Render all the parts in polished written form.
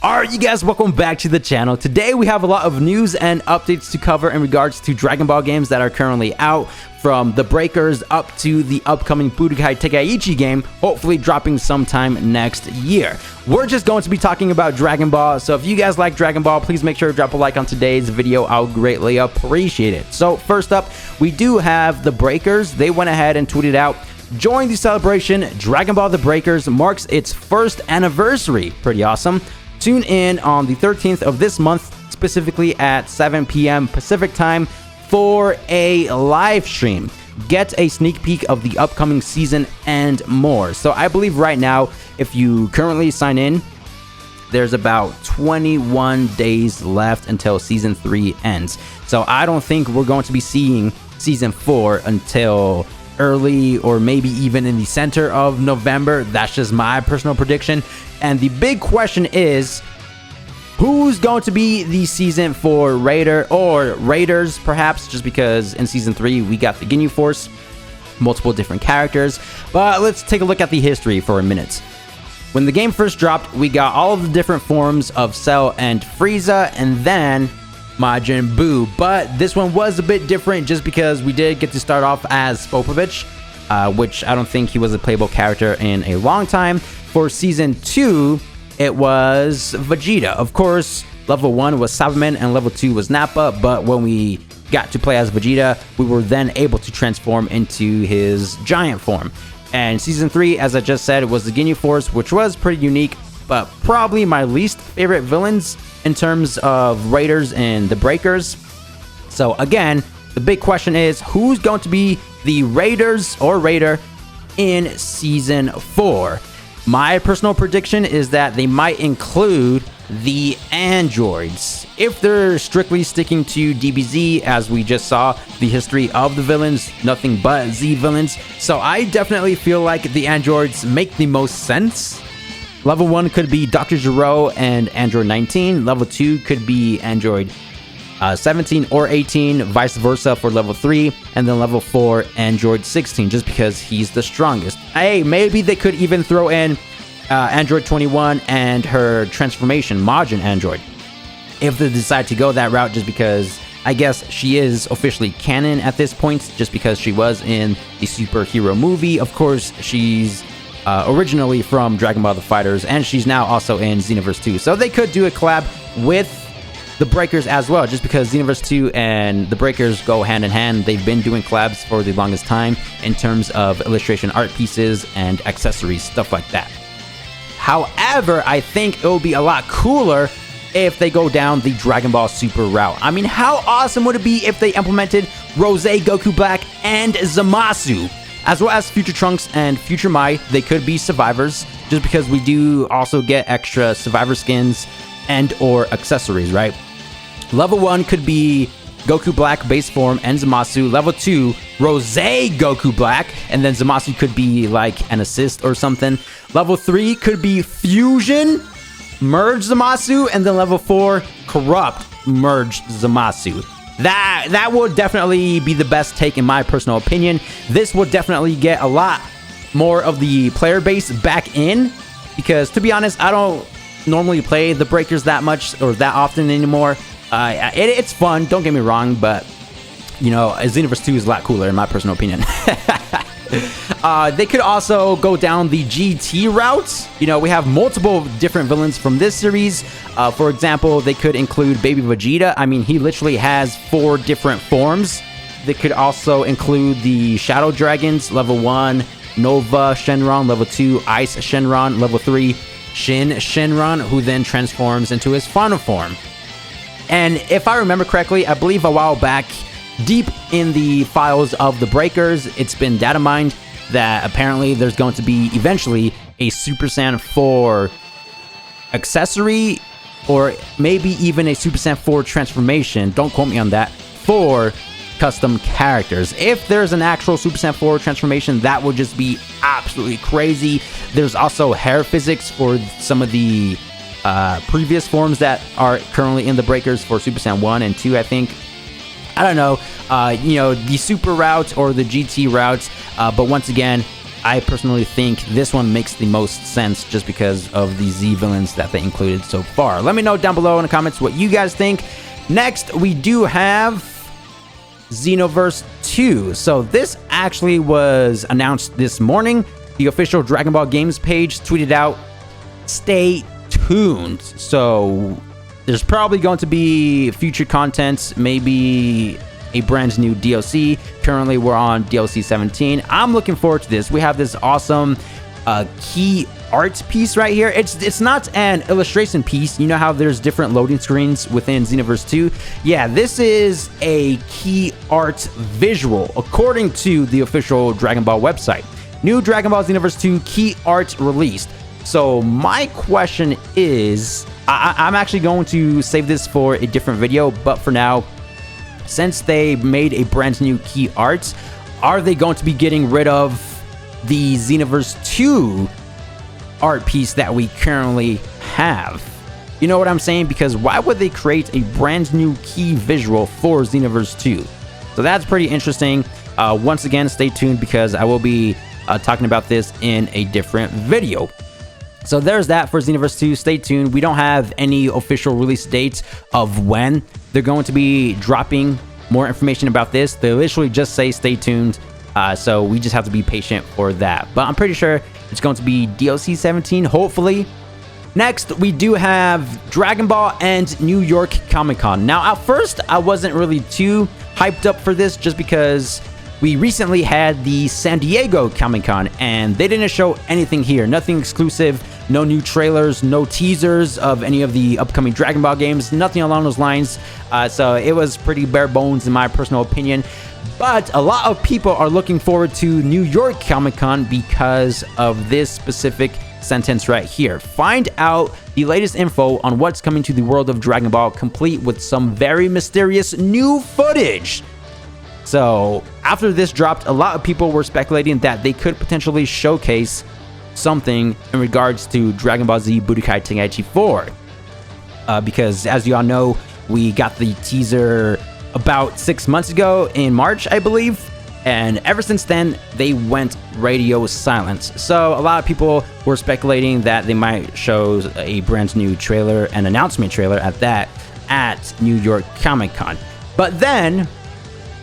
Alright, you guys, welcome back to the channel. Today we have a lot of news and updates to cover in regards to Dragon Ball games that are currently out, from the Breakers up to the upcoming Budokai Tenkaichi game, hopefully dropping sometime next year. We're just going to be talking about Dragon Ball, so if you guys like Dragon Ball, please make sure to drop a like on today's video. I'll greatly appreciate it. So first up, we do have the Breakers. They went ahead and tweeted out, "Join the celebration. Dragon Ball The Breakers marks its first anniversary." Pretty awesome. Tune in on the 13th of this month, specifically at 7 p.m. Pacific time, for a live stream. Get a sneak peek of the upcoming season and more. So I believe right now, if you currently sign in, there's about 21 days left until season 3 ends. So I don't think we're going to be seeing season 4 until early or maybe even in the center of November. That's just my personal prediction. And the big question is, who's going to be the season 4 Raider or Raiders, perhaps, just because in season 3 we got the Ginyu Force, multiple different characters. But let's take a look at the history for a minute. When the game first dropped, we got all of the different forms of Cell and Frieza, and then Majin Buu. But this one was a bit different just because we did get to start off as Popovich, which I don't think he was a playable character in a long time. For season 2, it was Vegeta. Of course, level 1 was Saiyaman and level 2 was Nappa, but when we got to play as Vegeta, we were then able to transform into his giant form. And season 3, as I just said, was the Ginyu Force, which was pretty unique, but probably my least favorite villains in terms of Raiders and the Breakers. So again, the big question is, who's going to be the Raiders or Raider in season 4? My personal prediction is that they might include the androids. If they're strictly sticking to DBZ, as we just saw the history of the villains, nothing but Z villains. So I definitely feel like the androids make the most sense. Level 1 could be Dr. Gero and Android 19. Level 2 could be Android 17 or 18, vice versa for level 3, and then level 4, Android 16, just because he's the strongest. Hey, maybe they could even throw in Android 21 and her transformation, Majin Android, if they decide to go that route, just because I guess she is officially canon at this point, just because she was in the superhero movie. Of course, she's originally from Dragon Ball The Fighters, and she's now also in Xenoverse 2. So they could do a collab with the Breakers as well, just because Xenoverse 2 and the Breakers go hand in hand. They've been doing collabs for the longest time in terms of illustration art pieces and accessories, stuff like that. However, I think it will be a lot cooler if they go down the Dragon Ball Super route. I mean, how awesome would it be if they implemented Rose, Goku Black, and Zamasu, as well as Future Trunks and Future Mai? They could be survivors, just because we do also get extra survivor skins and or accessories, right? Level 1 could be Goku Black base form and Zamasu. Level 2, Rose Goku Black, and then Zamasu could be like an assist or something. Level 3 could be Fusion, merge Zamasu, and then level 4, Corrupt, merge Zamasu. That would definitely be the best take in my personal opinion. This would definitely get a lot more of the player base back in, because to be honest, I don't normally play the Breakers that much or that often anymore. It's fun, don't get me wrong, but you know, Xenoverse 2 is a lot cooler in my personal opinion. They could also go down the GT route. You know, we have multiple different villains from this series. For example, they could include Baby Vegeta. I mean, he literally has 4 different forms. They could also include the Shadow Dragons, level 1, Nova Shenron, level 2, Ice Shenron, level 3, Shin Shenron, who then transforms into his final form. And if I remember correctly, I believe a while back, deep in the files of the Breakers, it's been data mined that apparently there's going to be eventually a Super Saiyan 4 accessory, or maybe even a Super Saiyan 4 transformation, don't quote me on that, for custom characters. If there's an actual Super Saiyan 4 transformation, that would just be absolutely crazy. There's also hair physics for some of the previous forms that are currently in the Breakers for Super Saiyan 1 and 2, I think. I don't know, you know, the Super route or the GT route, but once again, I personally think this one makes the most sense just because of the Z villains that they included so far. Let me know down below in the comments what you guys think. Next, we do have Xenoverse 2. So this actually was announced this morning. The official Dragon Ball Games page tweeted out, "Stay tuned." So there's probably going to be future content, maybe a brand new DLC. Currently, we're on DLC 17. I'm looking forward to this. We have this awesome key art piece right here. It's not an illustration piece. You know how there's different loading screens within Xenoverse 2? Yeah, this is a key art visual, according to the official Dragon Ball website. New Dragon Ball Xenoverse 2 key art released. So my question is, I'm actually going to save this for a different video, but for now, since they made a brand new key art, are they going to be getting rid of the Xenoverse 2 art piece that we currently have? You know what I'm saying? Because why would they create a brand new key visual for Xenoverse 2? So that's pretty interesting. Once again, stay tuned because I will be talking about this in a different video. So there's that for Xenoverse 2. Stay tuned. We don't have any official release dates of when they're going to be dropping more information about this. They literally just say stay tuned. So we just have to be patient for that. But I'm pretty sure it's going to be DLC 17, hopefully. Next, we do have Dragon Ball and New York Comic Con. Now, at first, I wasn't really too hyped up for this just because we recently had the San Diego Comic Con and they didn't show anything here. Nothing exclusive, no new trailers, no teasers of any of the upcoming Dragon Ball games, nothing along those lines. So it was pretty bare bones in my personal opinion. But a lot of people are looking forward to New York Comic Con because of this specific sentence right here. Find out the latest info on what's coming to the world of Dragon Ball, complete with some very mysterious new footage. So after this dropped, a lot of people were speculating that they could potentially showcase something in regards to Dragon Ball Z Budokai Tenkaichi 4. Because as you all know, we got the teaser about 6 months ago in March, I believe. And ever since then, they went radio silent. So a lot of people were speculating that they might show a brand new trailer, an announcement trailer at that, at New York Comic Con. But then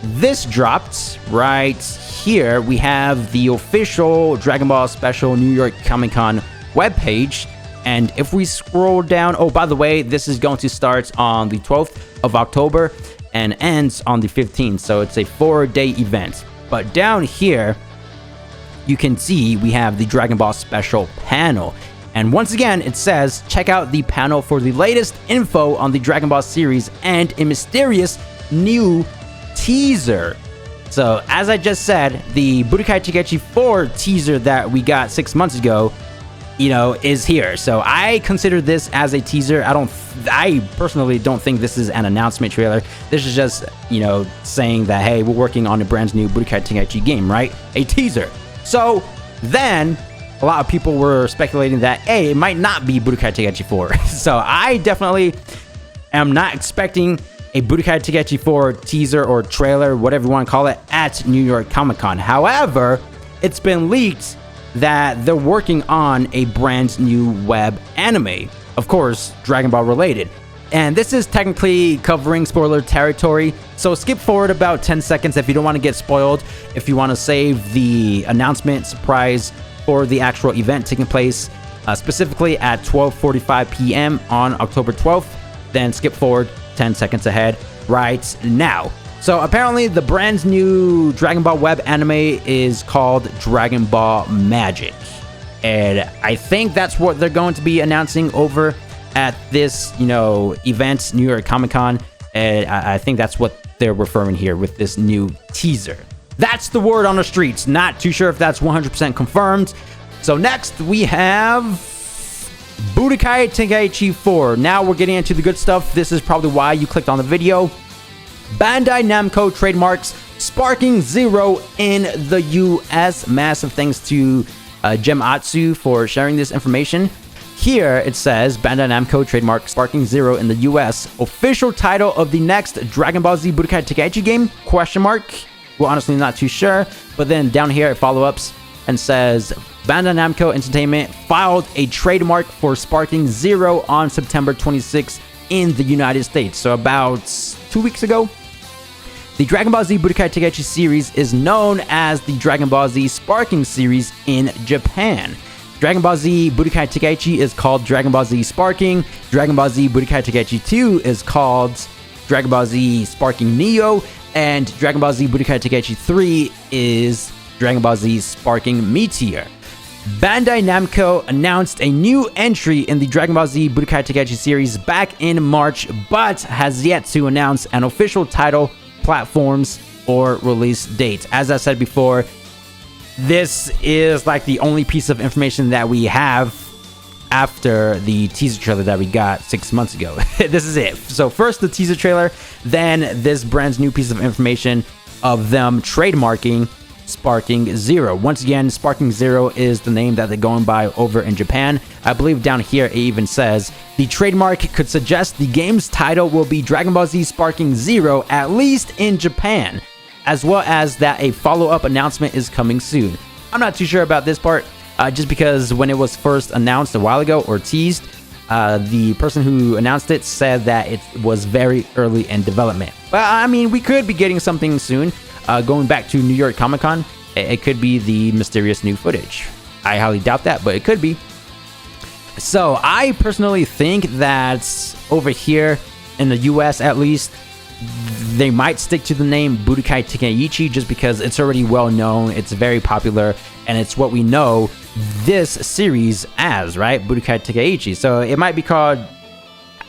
this dropped right here. We have the official Dragon Ball Special New York Comic Con webpage. And if we scroll down, oh, by the way, this is going to start on the 12th of October and ends on the 15th. So it's a 4-day event. But down here, you can see we have the Dragon Ball Special panel. And once again, it says, check out the panel for the latest info on the Dragon Ball series and a mysterious new teaser. So as I just said, the Budokai Tenkaichi 4 teaser that we got 6 months ago, you know, is here. So I consider this as a teaser. I personally don't think this is an announcement trailer. This is just, you know, saying that, hey, we're working on a brand new Budokai Tenkaichi game, right? A teaser. So then a lot of people were speculating that, hey, it might not be Budokai Tenkaichi 4. So I definitely am not expecting a Budokai Tenkaichi 4 teaser or trailer, whatever you want to call it, at New York Comic Con. However, it's been leaked that they're working on a brand new web anime. Of course, Dragon Ball related. And this is technically covering spoiler territory, so skip forward about 10 seconds if you don't want to get spoiled. If you want to save the announcement surprise for the actual event taking place specifically at 12:45 p.m. on October 12th, then skip forward 10 seconds ahead right now. So apparently the brand new Dragon Ball web anime is called Dragon Ball Magic. And I think that's what they're going to be announcing over at this, you know, event, New York Comic Con. And I think that's what they're referring here with this new teaser. That's the word on the streets. Not too sure if that's 100% confirmed. So next we have Budokai Tenkaichi 4. Now we're getting into the good stuff. This is probably why you clicked on the video. Bandai Namco trademarks sparking zero in the US. Massive thanks to Gematsu for sharing this information. Here it says Bandai Namco trademark sparking zero in the US. Official title of the next Dragon Ball Z Budokai Tenkaichi game? Question mark. We're honestly not too sure. But then down here it follows up and says Bandai Namco Entertainment filed a trademark for Sparking Zero on September 26th in the United States. So about 2 weeks ago. The Dragon Ball Z Budokai Tenkaichi series is known as the Dragon Ball Z Sparking series in Japan. Dragon Ball Z Budokai Tenkaichi is called Dragon Ball Z Sparking. Dragon Ball Z Budokai Tenkaichi 2 is called Dragon Ball Z Sparking Neo. And Dragon Ball Z Budokai Tenkaichi 3 is Dragon Ball Z Sparking Meteor. Bandai Namco announced a new entry in the Dragon Ball Z Budokai Tenkaichi series back in March, but has yet to announce an official title, platforms, or release date. As I said before, this is like the only piece of information that we have after the teaser trailer that we got 6 months ago. This is it. So first the teaser trailer, then this brand new piece of information of them trademarking Sparking Zero. Once again, Sparking Zero is the name that they're going by over in Japan. I believe down here it even says the trademark could suggest the game's title will be Dragon Ball Z Sparking Zero, at least in Japan, as well as that a follow-up announcement is coming soon. I'm not too sure about this part, just because when it was first announced a while ago or teased, the person who announced it said that it was very early in development. But I mean, we could be getting something soon. Going back to New York Comic Con, it could be the mysterious new footage. I highly doubt that, but it could be. So I personally think that over here in the US at least, they might stick to the name Budokai Tenkaichi just because it's already well known, it's very popular, and it's what we know this series as, right? Budokai Tenkaichi. So it might be called,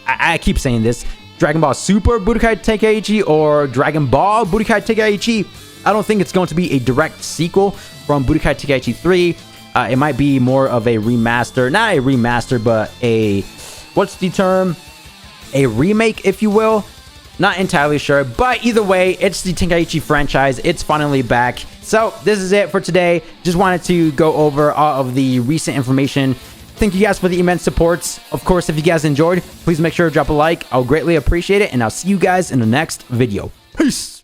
I keep saying this, Dragon Ball Super Budokai Tenkaichi or Dragon Ball Budokai Tenkaichi. I don't think it's going to be a direct sequel from Budokai Tenkaichi 3. It might be more of a remaster, not a remaster, but a, what's the term? A remake, if you will. Not entirely sure, but either way, it's the Tenkaichi franchise. It's finally back. So this is it for today. Just wanted to go over all of the recent information. Thank you guys for the immense support. Of course, if you guys enjoyed, please make sure to drop a like. I'll greatly appreciate it, and I'll see you guys in the next video. Peace!